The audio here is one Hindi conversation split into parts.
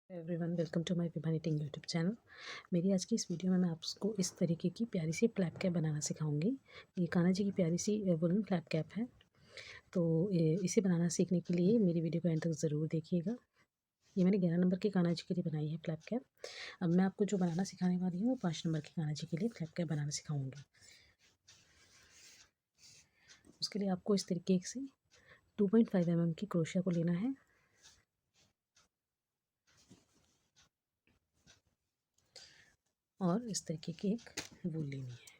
Everyone welcome to my Vibha knitting YouTube channel. मेरी आज की इस वीडियो में मैं आपको इस तरीके की प्यारी सी फ्लैप कैप बनाना सिखाऊंगी। ये कान्हा जी की प्यारी सी वुलन फ्लैप कैप है। तो इसे बनाना सीखने के लिए मेरी वीडियो को एंड तक ज़रूर देखिएगा। ये मैंने 11 नंबर के कान्हा जी के लिए बनाई है फ्लैप कैप। अब मैं आपको जो बनाना सिखाने वाली हूँ वो 5 नंबर के कान्हा जी के लिए फ्लैप कैप बनाना सिखाऊंगी। उसके लिए आपको इस तरीके से 2.5 mm की क्रोशिया को लेना है और इस तरीके की एक वूल लेनी है।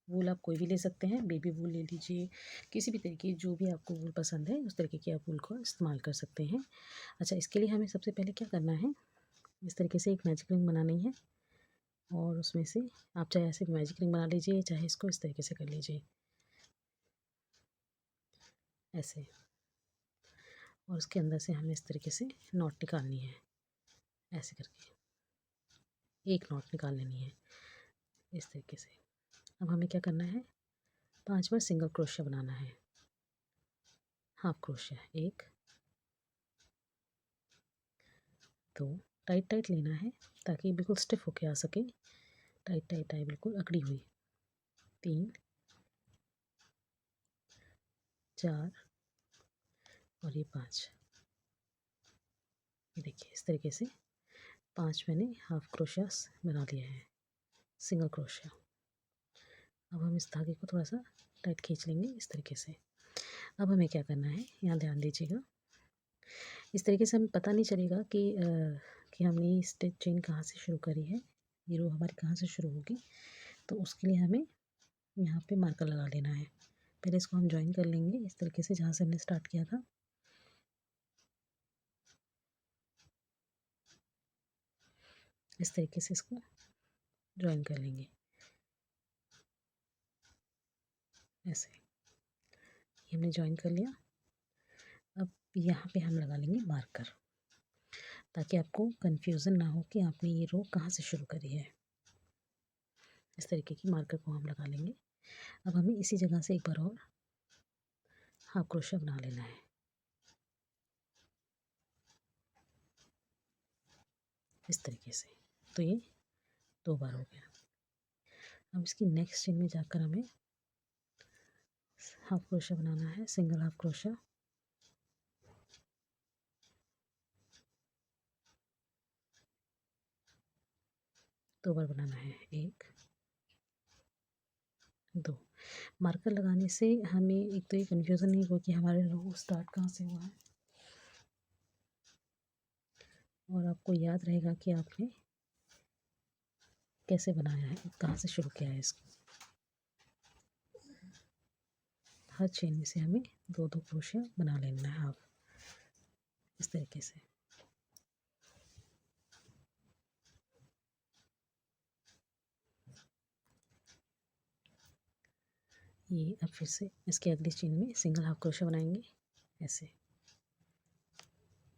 वूल आप कोई भी ले सकते हैं, बेबी वूल ले लीजिए, किसी भी तरीके जो भी आपको वूल पसंद है उस तरीके की आप वूल को इस्तेमाल कर सकते हैं। अच्छा, इसके लिए हमें सबसे पहले क्या करना है, इस तरीके से एक मैजिक रिंग बनानी है और उसमें से आप चाहे ऐसे मैजिक रिंग बना लीजिए, चाहे इसको इस तरीके से कर लीजिए ऐसे। और उसके अंदर से हमें इस तरीके से नॉट निकालनी है, ऐसे करके एक नॉट निकाल लेनी है इस तरीके से। अब हमें क्या करना है, 5 बार सिंगल क्रोशिया बनाना है, हाफ क्रोशिया, 1 2, टाइट टाइट लेना है ताकि बिल्कुल स्टिफ होके आ सके। टाइट टाइट आए, बिल्कुल अकड़ी हुई। 3 4 और ये 5। ये देखिए इस तरीके से 5 मैंने हाफ क्रोशियास बना लिए हैं, सिंगल क्रोशिया। अब हम इस धागे को थोड़ा सा टाइट खींच लेंगे इस तरीके से। अब हमें क्या करना है, यहाँ ध्यान दीजिएगा, इस तरीके से हमें पता नहीं चलेगा कि हमने ये स्टिच चेन कहाँ से शुरू करी है, ये रो हमारी कहाँ से शुरू होगी। तो उसके लिए हमें यहाँ पे मार्कर लगा लेना है। पहले इसको हम ज्वाइन कर लेंगे इस तरीके से, जहाँ से हमने स्टार्ट किया था। इस तरीके से इसको ज्वाइन कर लेंगे ऐसे। ये हमने ज्वाइन कर लिया। अब यहाँ पे हम लगा लेंगे मार्कर, ताकि आपको कंफ्यूजन ना हो कि आपने ये रो कहाँ से शुरू करी है। इस तरीके की मार्कर को हम लगा लेंगे। अब हमें इसी जगह से एक बार और हाफ क्रोशिया बना लेना है, इस तरीके से। तो ये 2 बार हो गया। अब इसकी नेक्स्ट चेन में जाकर हमें हाफ क्रोशिया बनाना है, सिंगल हाफ क्रोशिया। दो बार बनाना है, 1 2। मार्कर लगाने से हमें एक तो ये कन्फ्यूज़न नहीं हो कि हमारे रो स्टार्ट कहाँ से हुआ है, और आपको याद रहेगा कि आपने कैसे बनाया है, कहाँ से शुरू किया है इसको। हर चेन में से हमें 2-2 क्रोशिया बना लेना है हाफ, इस तरीके से। ये अब फिर से इसके अगली चेन में सिंगल हाफ क्रोशिया बनाएंगे ऐसे।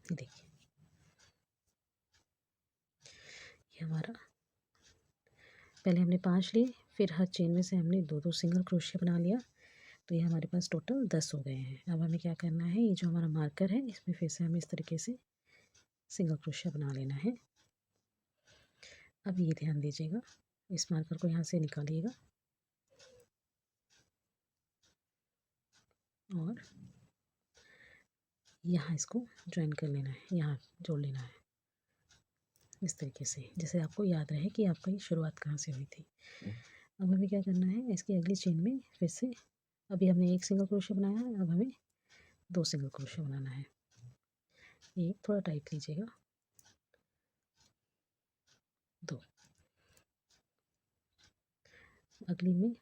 देखिए ये हमारा, पहले हमने 5 लिए, फिर हर चेन में से हमने 2-2 सिंगल क्रोशिया बना लिया। तो ये हमारे पास टोटल 10 हो गए हैं। अब हमें क्या करना है, ये जो हमारा मार्कर है इसमें फिर से हमें इस तरीके से सिंगल क्रोशिया बना लेना है। अब ये ध्यान दीजिएगा, इस मार्कर को यहाँ से निकालिएगा और यहाँ इसको ज्वाइन कर लेना है, यहाँ जोड़ लेना है इस तरीके से, जैसे आपको याद रहे कि आपका ये शुरुआत कहाँ से हुई थी। अब हमें क्या करना है, इसकी अगली चेन में फिर से, अभी हमने 1 सिंगल क्रोशिया बनाया है, अब हमें 2 सिंगल क्रोशिया बनाना है। ये थोड़ा टाइट लीजिएगा, 2। अगली में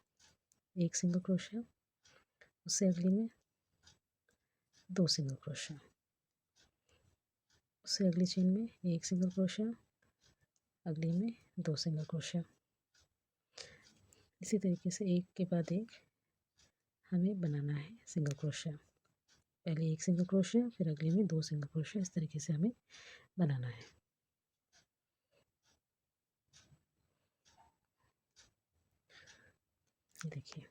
1 सिंगल क्रोशिया, उससे अगली में 2 सिंगल क्रोशिया, उससे अगली चेन में 1 सिंगल क्रोशिया, अगली में 2 सिंगल क्रोशिया। इसी तरीके से एक के बाद एक हमें बनाना है सिंगल क्रोशिया। पहले 1 सिंगल क्रोशिया, फिर अगले में 2 सिंगल क्रोशिया, इस तरीके से हमें बनाना है। देखिए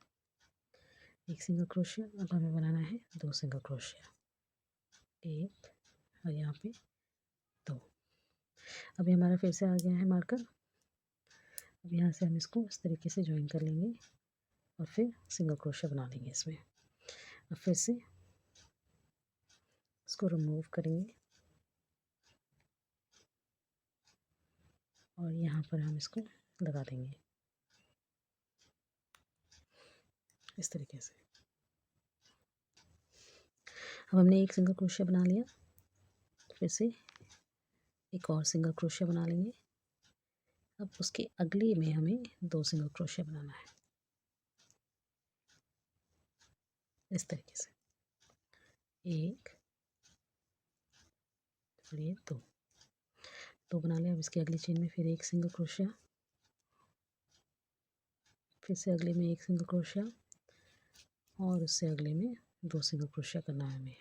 1 सिंगल क्रोशिया, अब हमें बनाना है 2 सिंगल क्रोशिया, 1 और यहाँ पे 2। अभी हमारा फिर से आ गया है मार्कर। अब यहाँ से हम इसको इस तरीके से ज्वाइन कर लेंगे और फिर सिंगल क्रोशिया बना लेंगे इसमें। अब फिर से इसको रिमूव करेंगे और यहाँ पर हम इसको लगा देंगे इस तरीके से। अब हमने एक सिंगल क्रोशिया बना लिया, फिर से एक और सिंगल क्रोशिया बना लेंगे। अब उसके अगले में हमें 2 सिंगल क्रोशिया बनाना है इस तरीके से, एक और ये 2 बना लिया। अब इसके अगली चेन में फिर एक सिंगल क्रोशिया, फिर से अगले में एक सिंगल क्रोशिया और उससे अगले में 2 सिंगल क्रोशिया करना है हमें।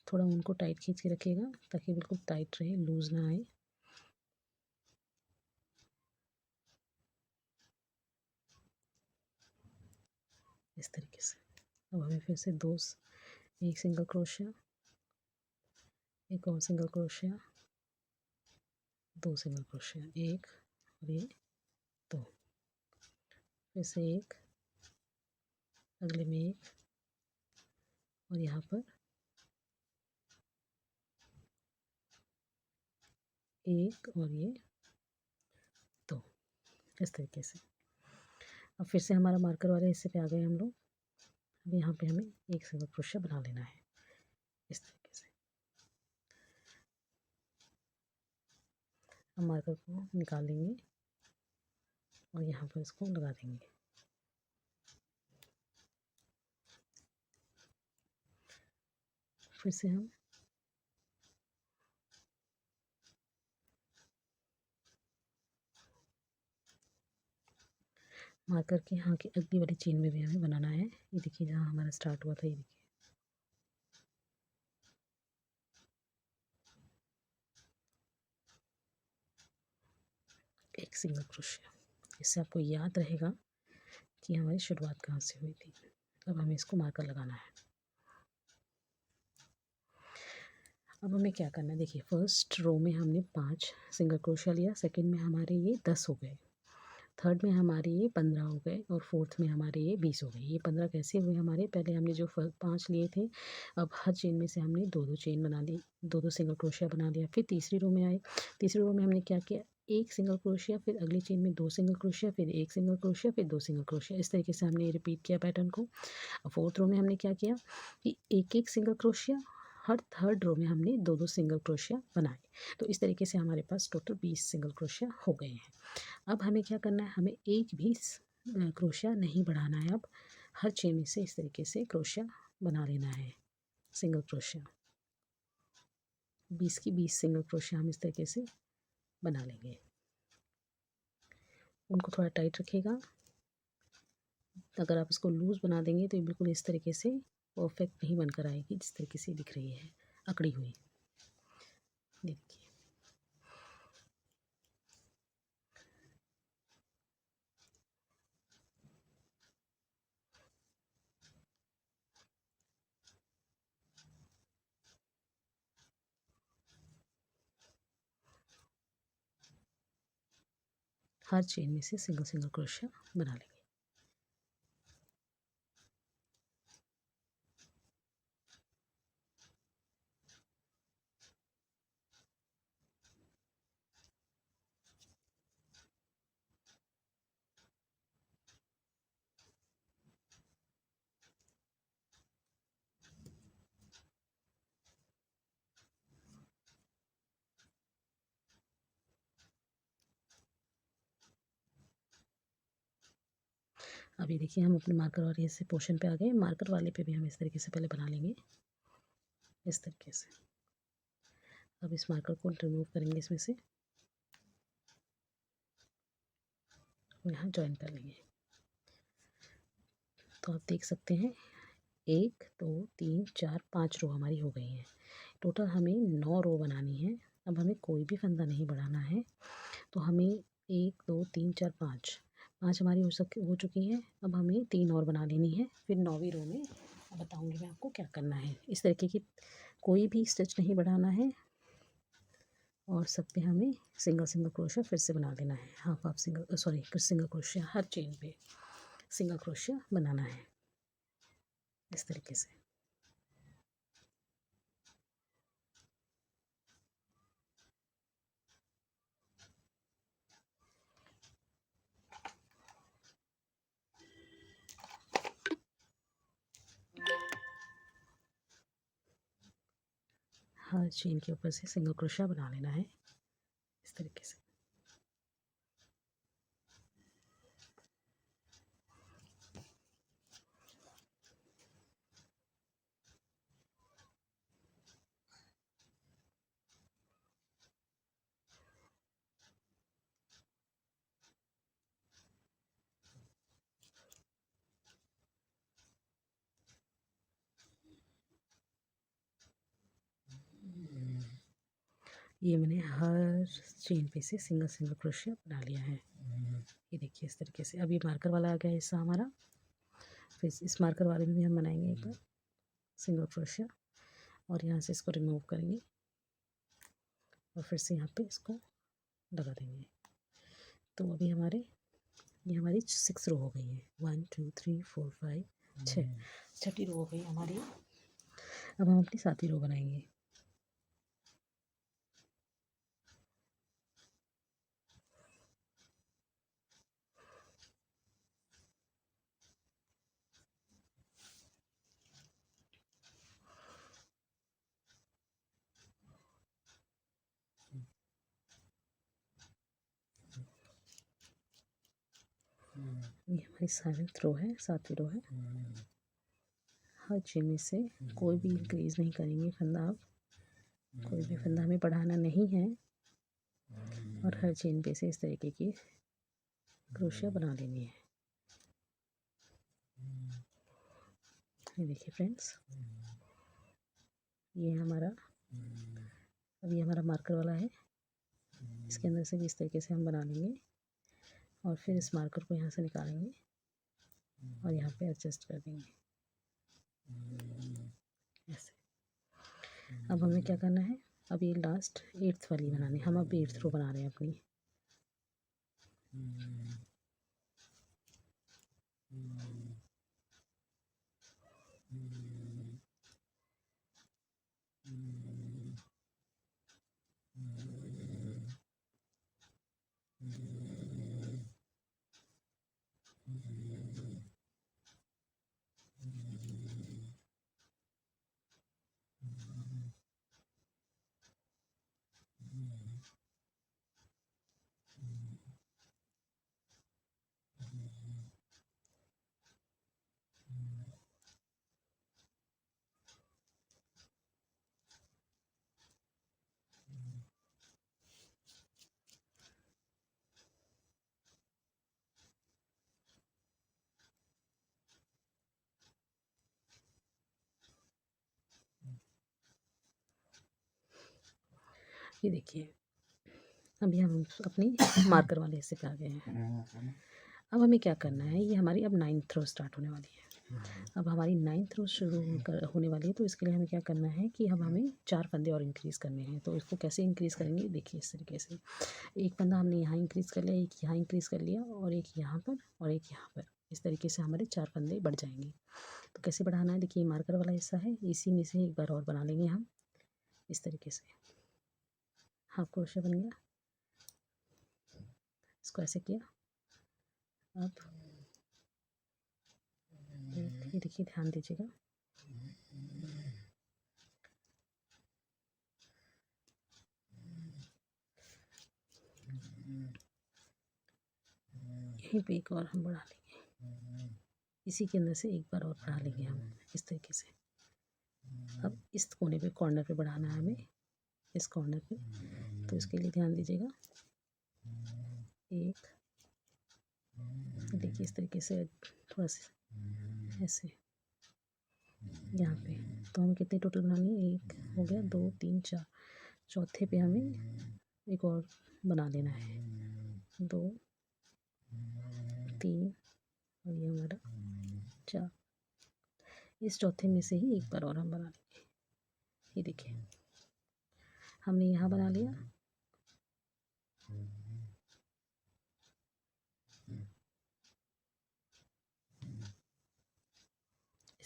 थोड़ा उनको टाइट खींच के रखिएगा ताकि बिल्कुल टाइट रहे, लूज़ ना आए। इस तरीके से। अब हमें फिर से एक सिंगल क्रोशिया, एक और सिंगल क्रोशिया, 2 सिंगल क्रोशिया, एक और ये 2, फिर से एक, अगले में एक और यहाँ पर एक और ये 2 इस तरीके से। अब फिर से हमारा मार्कर वाले हिस्से पे आ गए हम लोग। अब यहाँ पे हमें एक सिंगल क्रोशिया बना लेना है इस तरीके से। अब मार्कर को निकाल लेंगे और यहाँ पर इसको लगा देंगे। फिर से हम मार्कर के यहाँ की अगली वाली चेन में भी हमें बनाना है। ये देखिए जहाँ हमारा स्टार्ट हुआ था, ये देखिए एक सिंगल क्रोशिया। इससे आपको याद रहेगा कि हमारी शुरुआत कहाँ से हुई थी। अब हमें इसको मार्कर लगाना है। अब हमें क्या करना है, देखिए फर्स्ट रो में हमने 5 सिंगल क्रोशिया लिया, सेकंड में हमारे ये 10 हो गए, थर्ड में हमारे ये 15 हो गए और फोर्थ में हमारे ये 20 हो गए। ये 15 कैसे हुए हमारे, पहले हमने जो 5 लिए थे, अब हर चेन में से हमने 2-2 चेन बना ली, 2-2 सिंगल क्रोशिया बना लिया। फिर तीसरी रो में आए, तीसरी रो में हमने क्या किया, एक सिंगल क्रोशिया, फिर अगली चेन में 2 सिंगल क्रोशिया, फिर एक सिंगल क्रोशिया, फिर 2 सिंगल क्रोशिया। इस तरीके से हमने रिपीट किया पैटर्न को। अब फोर्थ रो में हमने क्या किया कि एक एक सिंगल क्रोशिया, हर थर्ड रो में हमने 2-2 सिंगल क्रोशिया बनाए। तो इस तरीके से हमारे पास टोटल 20 सिंगल क्रोशिया हो गए हैं। अब हमें क्या करना है, हमें एक भी क्रोशिया नहीं बढ़ाना है। अब हर चेन में से इस तरीके से क्रोशिया बना लेना है, सिंगल क्रोशिया। 20 की 20 सिंगल क्रोशिया हम इस तरीके से बना लेंगे। उनको थोड़ा टाइट रखिएगा, अगर आप इसको लूज़ बना देंगे तो ये बिल्कुल इस तरीके से परफेक्ट नहीं बनकर आएगी जिस तरीके से दिख रही है, अकड़ी हुई। देखिए हर चेन में से सिंगल सिंगल क्रोशिया बना लेंगे। अभी देखिए हम अपने मार्कर वाले इस पोर्शन पे आ गए। मार्कर वाले पे भी हम इस तरीके से पहले बना लेंगे इस तरीके से। अब इस मार्कर को रिमूव करेंगे इसमें से, यहाँ ज्वाइन कर लेंगे। तो आप देख सकते हैं 1 2 3 4 5 रो हमारी हो गई हैं। टोटल हमें 9 रो बनानी है। अब हमें कोई भी फंदा नहीं बढ़ाना है। तो हमें 1 2 3 4 5 हमारी हो चुकी हैं। अब हमें 3 और बना लेनी है। फिर 9वीं रो में बताऊंगी मैं आपको क्या करना है। इस तरीके की कोई भी स्टिच नहीं बढ़ाना है और सब पे हमें सिंगल सिंगल क्रोशिया फिर से बना लेना है। Half half single single crochet हर चेन पे सिंगल क्रोशिया बनाना है इस तरीके से। हर चेन के ऊपर से सिंगल क्रोशिया बना लेना है इस तरीके से। ये मैंने हर चेन पे से सिंगल सिंगल क्रोशिया बना लिया है। ये देखिए इस तरीके से। अब ये मार्कर वाला आ गया हिस्सा हमारा, फिर इस मार्कर वाले में भी हम बनाएंगे एक बार सिंगल क्रोशिया और यहाँ से इसको रिमूव करेंगे और फिर से यहाँ पे इसको लगा देंगे। तो अभी ये हमारी 6 रो हो गई है। 1 2 3 4 5 6, छठी रो हो गई हमारी। अब हम अपनी 7वीं रो बनाएंगे। ये हमारी 7th रो है, 7वीं रो है। हर चेन में से कोई भी इंक्रीज नहीं करेंगे फंदा। आप कोई भी फंदा हमें बढ़ाना नहीं है और हर चेन पे से इस तरीके की क्रोशिया बना लेनी है। ये देखिए फ्रेंड्स, ये हमारा अभी हमारा मार्कर वाला है। इसके अंदर से भी इस तरीके से हम बना लेंगे और फिर इस मार्कर को यहाँ से निकालेंगे और यहाँ पे एडजस्ट कर देंगे ऐसे। अब हमें क्या करना है, अब ये लास्ट 8th वाली बनानी है। हम अब 8th रो बना रहे हैं अपनी। ये देखिए अभी हम अपनी मार्कर वाले हिस्से पे आ गए हैं। अब हमें क्या करना है, ये हमारी अब 9th रो स्टार्ट होने वाली है। अब हमारी 9th रो शुरू होने वाली है, तो इसके लिए हमें क्या करना है कि अब हमें 4 फंदे और इंक्रीज़ करने हैं। तो इसको कैसे इंक्रीज़ करेंगे, देखिए इस तरीके से। एक फंदा हमने यहाँ इंक्रीज़ कर लिया, एक यहाँ इंक्रीज़ कर लिया और एक यहाँ पर और एक यहाँ पर। इस तरीके से हमारे 4 फंदे बढ़ जाएंगे। तो कैसे बढ़ाना है, देखिए मार्कर वाला हिस्सा है, इसी में से एक बार और बना लेंगे हम इस तरीके से। हाफ क्रोशिया बन गया, इसको ऐसे किया। अब ये देखिए, ध्यान दीजिएगा, यहीं पे एक और हम बढ़ा लेंगे, इसी के अंदर से एक बार और बढ़ा लेंगे हम इस तरीके से। अब इस कोने पे, कॉर्नर पे बढ़ाना है हमें, इस कॉर्नर पे। तो इसके लिए ध्यान दीजिएगा, एक देखिए इस तरीके से थोड़ा सा ऐसे यहाँ पे। तो हमें कितने टोटल बनानी है, एक हो गया, 2 3 4, चौथे पे हमें एक और बना लेना है, 2 3 और ये हमारा 4। इस चौथे में से ही एक बार और हम बना लेंगे। ये देखिए हमने यहाँ बना लिया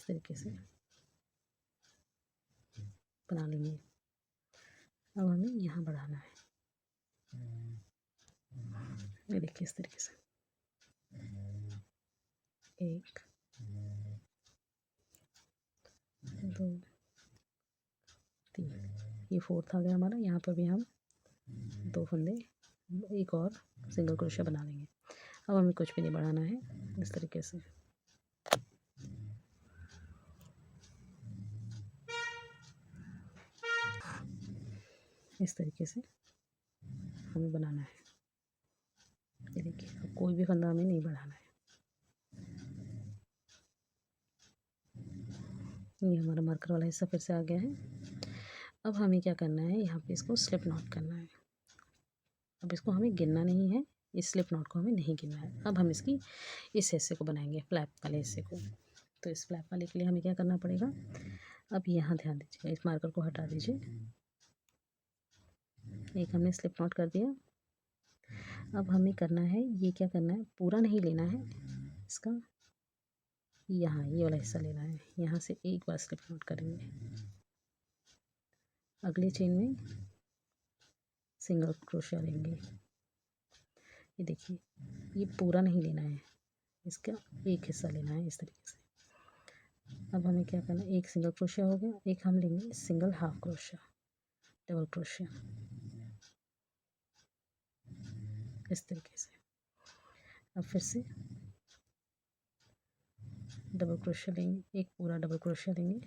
इस तरीके से बना लेंगे। अब हमें यहाँ बढ़ाना है, ये देखिए इस तरीके से 1 2 3, ये 4th आ गया हमारा। यहाँ पर भी हम 2 फंदे, एक और सिंगल क्रोशिया बना लेंगे। अब हमें कुछ भी नहीं बढ़ाना है, इस तरीके से हमें बनाना है। ये देखिए, अब कोई भी फंदा हमें नहीं बढ़ाना है। ये हमारा मार्कर वाला हिस्सा फिर से आ गया है। अब हमें क्या करना है, यहाँ पे इसको स्लिप नॉट करना है। अब इसको हमें गिनना नहीं है, इस स्लिप नॉट को हमें नहीं गिनना है। अब हम इसकी इस हिस्से को बनाएंगे, फ्लैप वाले हिस्से को। तो इस फ्लैप वाले के लिए हमें क्या करना पड़ेगा, अब यहाँ ध्यान दीजिए, इस मार्कर को हटा दीजिए। एक हमने स्लिप नॉट कर दिया। अब हमें करना है, ये क्या करना है, पूरा नहीं लेना है इसका, यहाँ ये वाला हिस्सा लेना है। यहाँ से एक बार स्लिप नॉट करेंगे, अगली चेन में सिंगल क्रोशिया लेंगे। ये देखिए, ये पूरा नहीं लेना है, इसका एक हिस्सा लेना है इस तरीके से। अब हमें क्या करना है, एक सिंगल क्रोशिया हो गया, एक हम लेंगे single half crochet, double crochet इस तरीके से। अब फिर से डबल क्रोशिया लेंगे, एक पूरा डबल क्रोशिया लेंगे,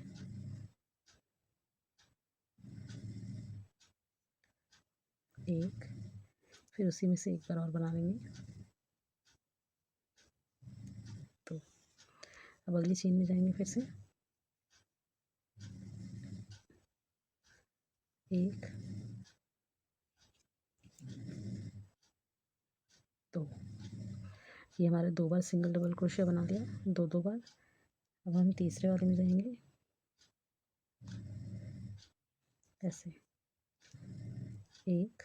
एक, फिर उसी में से एक बार और बना लेंगे। तो अब अगली चेन में जाएंगे, फिर से एक, दो, ये हमारे 2 बार सिंगल डबल क्रोशिया बना दिया, 2 बार। अब हम तीसरे वाले में जाएंगे, ऐसे 1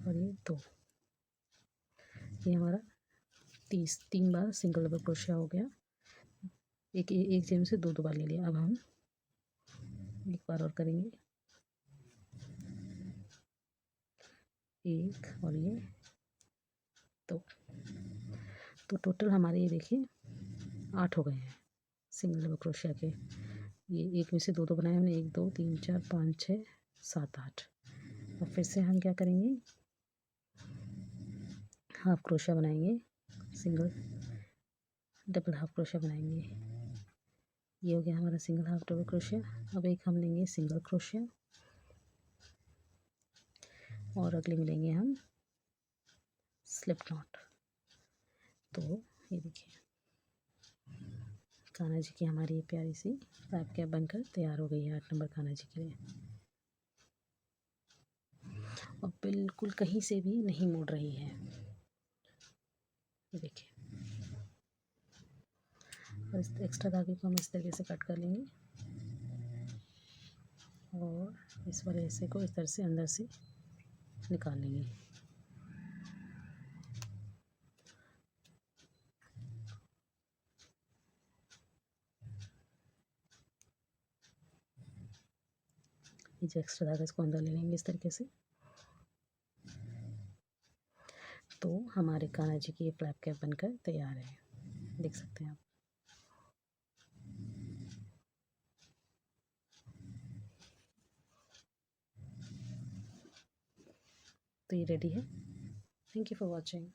और ये 2, ये हमारा 3 बार सिंगल डबल क्रोशिया हो गया। एक चेन से 2 बार ले लिया। अब हम एक बार और करेंगे, 1 और ये 2। तो टोटल हमारे ये देखिए 8 हो गए हैं सिंगल डबल क्रोशिया के। ये एक में से 2 बनाए हमने, 1 2 3 4 5 6 7 8। और फिर से हम क्या करेंगे, हाफ क्रोशिया बनाएंगे, सिंगल डबल हाफ क्रोशिया बनाएंगे। ये हो गया हमारा सिंगल हाफ डबल क्रोशिया। अब एक हम लेंगे सिंगल क्रोशिया और अगले में लेंगे हम स्लिप नॉट। तो ये देखिए, कान्हा जी की हमारी ये प्यारी सी फ्लैप कैप बनकर तैयार हो गई है 8 नंबर कान्हा जी के लिए। और बिल्कुल कहीं से भी नहीं मुड़ रही है, ये देखिए। और इस एक्स्ट्रा धागे को हम इस तरीके से कट कर लेंगे और इस वाले हिस्से को इस तरह से अंदर से निकाल लेंगे। ये जो एक्स्ट्रा धागा इसको अंदर ले लेंगे इस तरीके से। तो हमारे कान्हा जी की ये फ्लैप कैप बनकर तैयार है, देख सकते हैं आप। तो ये रेडी है। Thank you for watching.